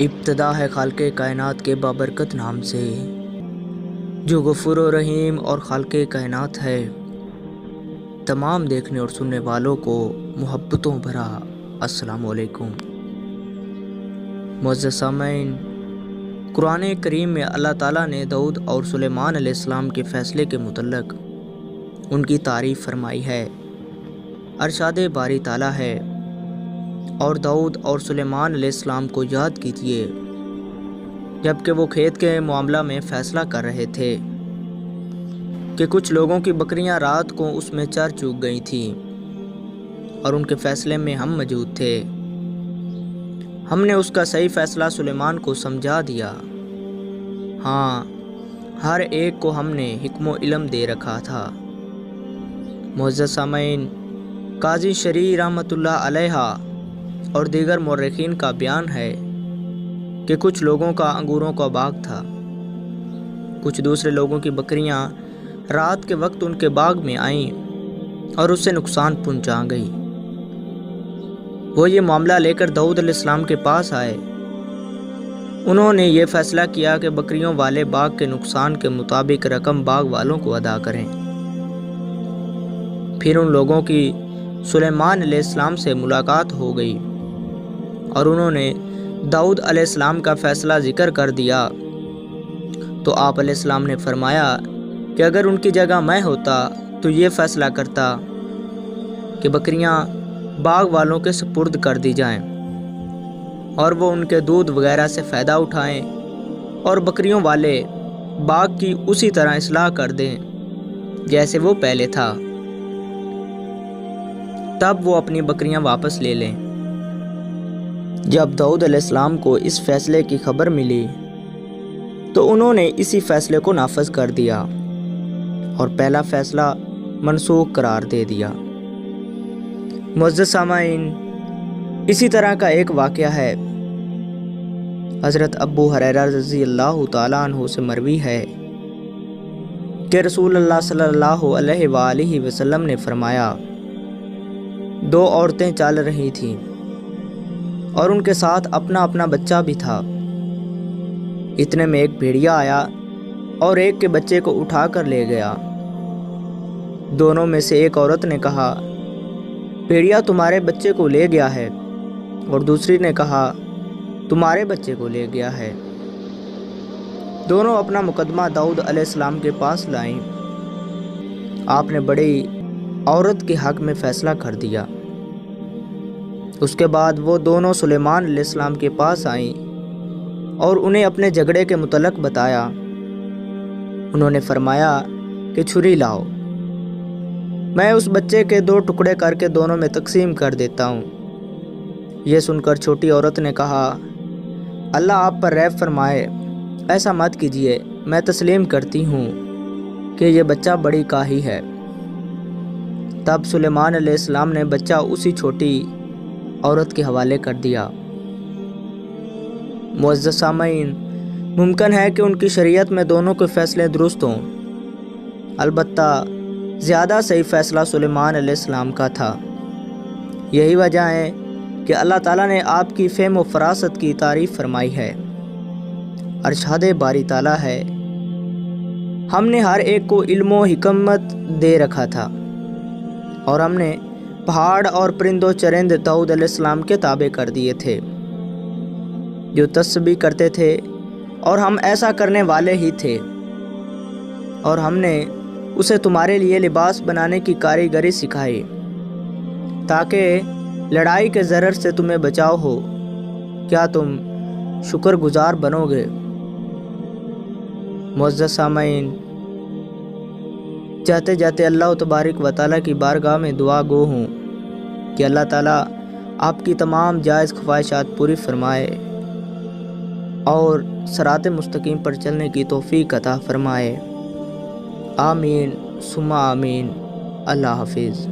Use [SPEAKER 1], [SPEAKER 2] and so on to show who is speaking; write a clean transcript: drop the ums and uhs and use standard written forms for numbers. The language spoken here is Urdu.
[SPEAKER 1] ابتدا ہے خالق کائنات کے بابرکت نام سے، جو غفور و رحیم اور خالق کائنات ہے۔ تمام دیکھنے اور سننے والوں کو محبتوں بھرا السلام علیکم۔ معزز سامعین، قرآن کریم میں اللہ تعالیٰ نے داؤد اور سلیمان علیہ السلام کے فیصلے کے متعلق ان کی تعریف فرمائی ہے۔ ارشاد باری تعالیٰ ہے، اور داؤد اور سلیمان علیہ السلام کو یاد کیجیے جب کہ وہ کھیت کے معاملہ میں فیصلہ کر رہے تھے کہ کچھ لوگوں کی بکریاں رات کو اس میں چر چوک گئی تھیں، اور ان کے فیصلے میں ہم موجود تھے۔ ہم نے اس کا صحیح فیصلہ سلیمان کو سمجھا دیا۔ ہاں، ہر ایک کو ہم نے حکم و علم دے رکھا تھا۔ معزز سامعین، قاضی شرعی رحمۃ اللہ علیہ اور دیگر مورخین کا بیان ہے کہ کچھ لوگوں کا انگوروں کا باغ تھا۔ کچھ دوسرے لوگوں کی بکریاں رات کے وقت ان کے باغ میں آئیں اور اس سے نقصان پہنچا گئی۔ وہ یہ معاملہ لے کر داؤد علیہ السلام کے پاس آئے۔ انہوں نے یہ فیصلہ کیا کہ بکریوں والے باغ کے نقصان کے مطابق رقم باغ والوں کو ادا کریں۔ پھر ان لوگوں کی سلیمان علیہ السلام سے ملاقات ہو گئی اور انہوں نے داؤد علیہ السلام کا فیصلہ ذکر کر دیا تو آپ علیہ السلام نے فرمایا کہ اگر ان کی جگہ میں ہوتا تو یہ فیصلہ کرتا کہ بکریاں باغ والوں کے سپرد کر دی جائیں اور وہ ان کے دودھ وغیرہ سے فائدہ اٹھائیں، اور بکریوں والے باغ کی اسی طرح اصلاح کر دیں جیسے وہ پہلے تھا، تب وہ اپنی بکریاں واپس لے لیں۔ جب داؤد علیہ السلام کو اس فیصلے کی خبر ملی تو انہوں نے اسی فیصلے کو نافذ کر دیا اور پہلا فیصلہ منسوخ قرار دے دیا۔ معزز سامعین، اسی طرح کا ایک واقعہ ہے۔ حضرت ابو ہریرہ رضی اللہ تعالیٰ عنہ سے مروی ہے کہ رسول اللہ صلی اللہ علیہ وآلہ وسلم نے فرمایا، دو عورتیں چل رہی تھیں اور ان کے ساتھ اپنا اپنا بچہ بھی تھا۔ اتنے میں ایک بھیڑیا آیا اور ایک کے بچے کو اٹھا کر لے گیا۔ دونوں میں سے ایک عورت نے کہا، بھیڑیا تمہارے بچے کو لے گیا ہے، اور دوسری نے کہا، تمہارے بچے کو لے گیا ہے۔ دونوں اپنا مقدمہ داؤد علیہ السلام کے پاس لائیں۔ آپ نے بڑی عورت کے حق میں فیصلہ کر دیا۔ اس کے بعد وہ دونوں سلیمان علیہ السلام کے پاس آئیں اور انہیں اپنے جھگڑے کے متعلق بتایا۔ انہوں نے فرمایا کہ چھری لاؤ، میں اس بچے کے 2 ٹکڑے کر کے دونوں میں تقسیم کر دیتا ہوں۔ یہ سن کر چھوٹی عورت نے کہا، اللہ آپ پر رحم فرمائے، ایسا مت کیجیے، میں تسلیم کرتی ہوں کہ یہ بچہ بڑی کاہی ہے۔ تب سلیمان علیہ السلام نے بچہ اسی چھوٹی عورت کے حوالے کر دیا۔ معزز سامعین، ممکن ہے کہ ان کی شریعت میں دونوں کے فیصلے درست ہوں، البتہ زیادہ صحیح فیصلہ سلیمان علیہ السلام کا تھا۔ یہی وجہ ہے کہ اللہ تعالیٰ نے آپ کی فہم و فراست کی تعریف فرمائی ہے۔ ارشاد باری تعالیٰ ہے، ہم نے ہر ایک کو علم و حکمت دے رکھا تھا، اور ہم نے پہاڑ اور پرند و چرند داؤد علیہ السلام کے تابع کر دیے تھے، جو تسبیح کرتے تھے، اور ہم ایسا کرنے والے ہی تھے، اور ہم نے اسے تمہارے لیے لباس بنانے کی کاریگری سکھائی تاکہ لڑائی کے ضرر سے تمہیں بچاؤ ہو۔ کیا تم شکر گزار بنو گے؟ معزز سامعین، جاتے جاتے اللہ تبارک و تعالیٰ کی بارگاہ میں دعا گو ہوں کہ اللہ تعالیٰ آپ کی تمام جائز خواہشات پوری فرمائے اور صراط مستقیم پر چلنے کی توفیق عطا فرمائے۔ آمین ثم آمین۔ اللہ حافظ۔